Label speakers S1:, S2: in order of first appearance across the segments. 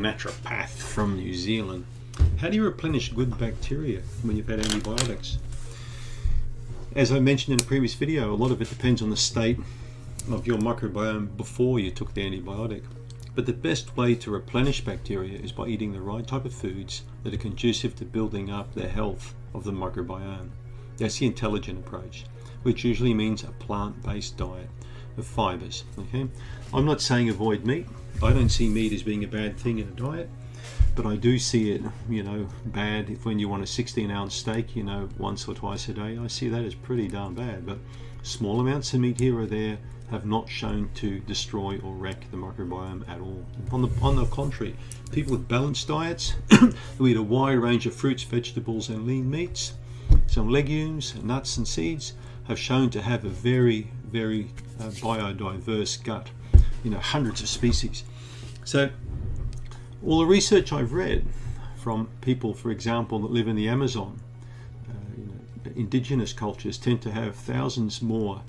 S1: naturopath from New Zealand. How do you replenish good bacteria when you've had antibiotics? As I mentioned in a previous video, a lot of it depends on the state of your microbiome before you took the antibiotic. But the best way to replenish bacteria is by eating the right type of foods that are conducive to building up the health of the microbiome. That's the intelligent approach, which usually means a plant-based diet of fibers. Okay? I'm not saying avoid meat. I don't see meat as being a bad thing in a diet, but I do see it, bad if when you want a 16-ounce steak, once or twice a day. I see that as pretty darn bad. But small amounts of meat here or there have not shown to destroy or wreck the microbiome at all. On the contrary, people with balanced diets who eat a wide range of fruits, vegetables, and lean meats, some legumes, nuts, and seeds, have shown to have a very, very biodiverse gut. Hundreds of species. So all the research I've read from people, for example, that live in the Amazon, indigenous cultures tend to have thousands more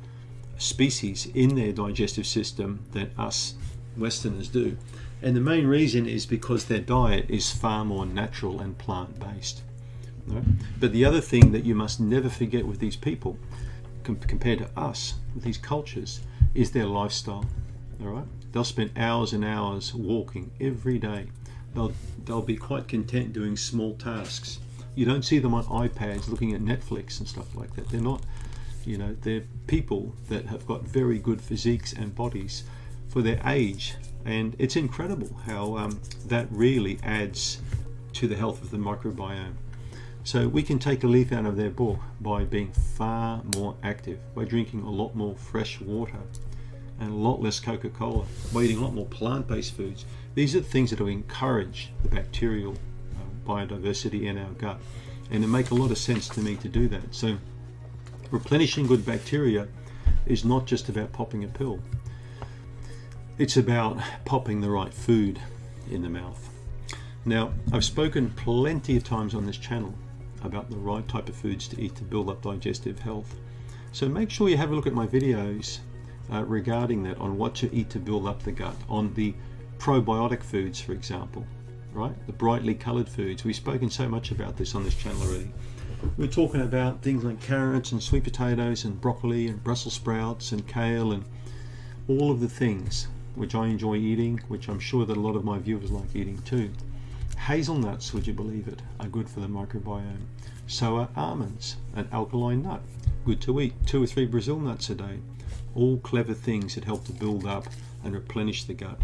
S1: species in their digestive system than us Westerners do. And the main reason is because their diet is far more natural and plant-based. Right? But the other thing that you must never forget with these people, compared to us, with these cultures, is their lifestyle. All right? They'll spend hours and hours walking every day. They'll be quite content doing small tasks. You don't see them on iPads looking at Netflix and stuff like that. They're not, they're people that have got very good physiques and bodies for their age. And it's incredible how that really adds to the health of the microbiome. So we can take a leaf out of their book by being far more active, by drinking a lot more fresh water and a lot less Coca-Cola, by eating a lot more plant-based foods. These are the things that will encourage the bacterial biodiversity in our gut. And it makes a lot of sense to me to do that. So replenishing good bacteria is not just about popping a pill. It's about popping the right food in the mouth. Now, I've spoken plenty of times on this channel about the right type of foods to eat to build up digestive health. So make sure you have a look at my videos regarding that, on what to eat to build up the gut, on the probiotic foods, for example, right? The brightly colored foods. We've spoken so much about this on this channel already. We're talking about things like carrots and sweet potatoes and broccoli and Brussels sprouts and kale and all of the things which I enjoy eating, which I'm sure that a lot of my viewers like eating too. Hazelnuts, would you believe it, are good for the microbiome. So are almonds, an alkaline nut, good to eat. 2 or 3 Brazil nuts a day. All clever things that help to build up and replenish the gut.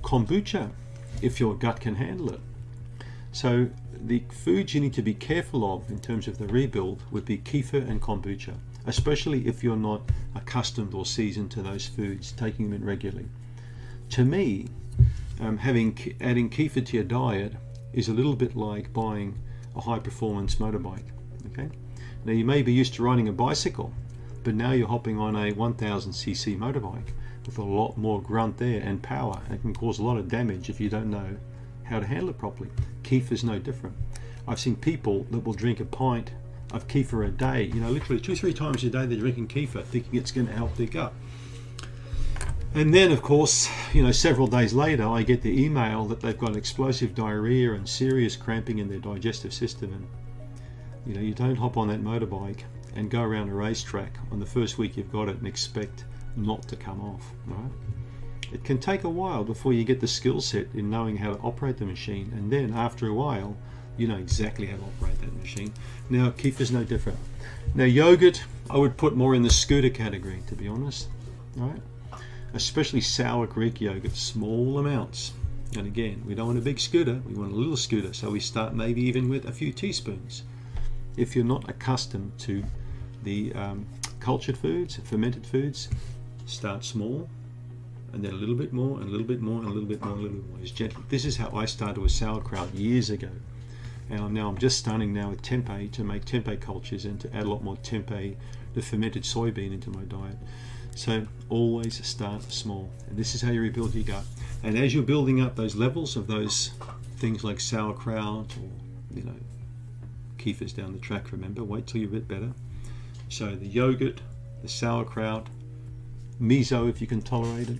S1: Kombucha, if your gut can handle it. So the foods you need to be careful of in terms of the rebuild would be kefir and kombucha, especially if you're not accustomed or seasoned to those foods, taking them in regularly. To me, adding kefir to your diet is a little bit like buying a high-performance motorbike. Okay, now you may be used to riding a bicycle, but now you're hopping on a 1000cc motorbike with a lot more grunt there and power. It can cause a lot of damage if you don't know how to handle it properly. Kefir is no different. I've seen people that will drink a pint of kefir a day, literally 2 or 3 times a day they're drinking kefir, thinking it's going to help their gut. And then, of course, several days later, I get the email that they've got explosive diarrhea and serious cramping in their digestive system. And, you don't hop on that motorbike and go around a racetrack on the first week you've got it and expect not to come off, right? It can take a while before you get the skill set in knowing how to operate the machine. And then after a while, you know exactly how to operate that machine. Now, kefir's no different. Now, yogurt, I would put more in the scooter category, to be honest, right? Especially sour Greek yogurt, small amounts. And again, we don't want a big scooter, we want a little scooter, so we start maybe even with a few teaspoons. If you're not accustomed to the cultured foods, fermented foods, start small, and then a little bit more, and a little bit more, and a little bit more, and a little bit more. It's gentle. This is how I started with sauerkraut years ago. And I'm just starting now with tempeh to make tempeh cultures and to add a lot more tempeh, the fermented soybean, into my diet. So always start small, and this is how you rebuild your gut. And as you're building up those levels of those things like sauerkraut or kefir's down the track, remember, wait till you're a bit better. So the yogurt, the sauerkraut, miso if you can tolerate it,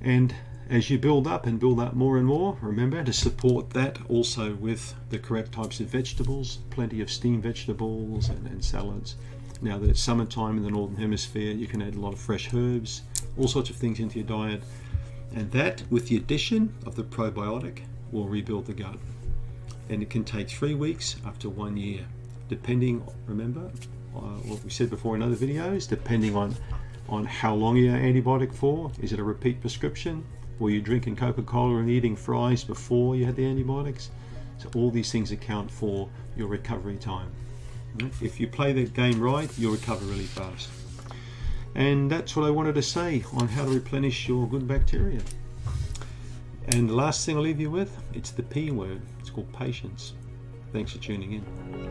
S1: and As you build up more and more, remember to support that also with the correct types of vegetables, plenty of steamed vegetables and salads. Now that it's summertime in the Northern Hemisphere, you can add a lot of fresh herbs, all sorts of things into your diet. And that, with the addition of the probiotic, will rebuild the gut. And it can take 3 weeks up to 1 year, depending, remember, what we said before in other videos, depending on how long you're antibiotic for. Is it a repeat prescription? Were you drinking Coca-Cola and eating fries before you had the antibiotics? So all these things account for your recovery time. If you play the game right, you'll recover really fast. And that's what I wanted to say on how to replenish your good bacteria. And the last thing I'll leave you with, it's the P word. It's called patience. Thanks for tuning in.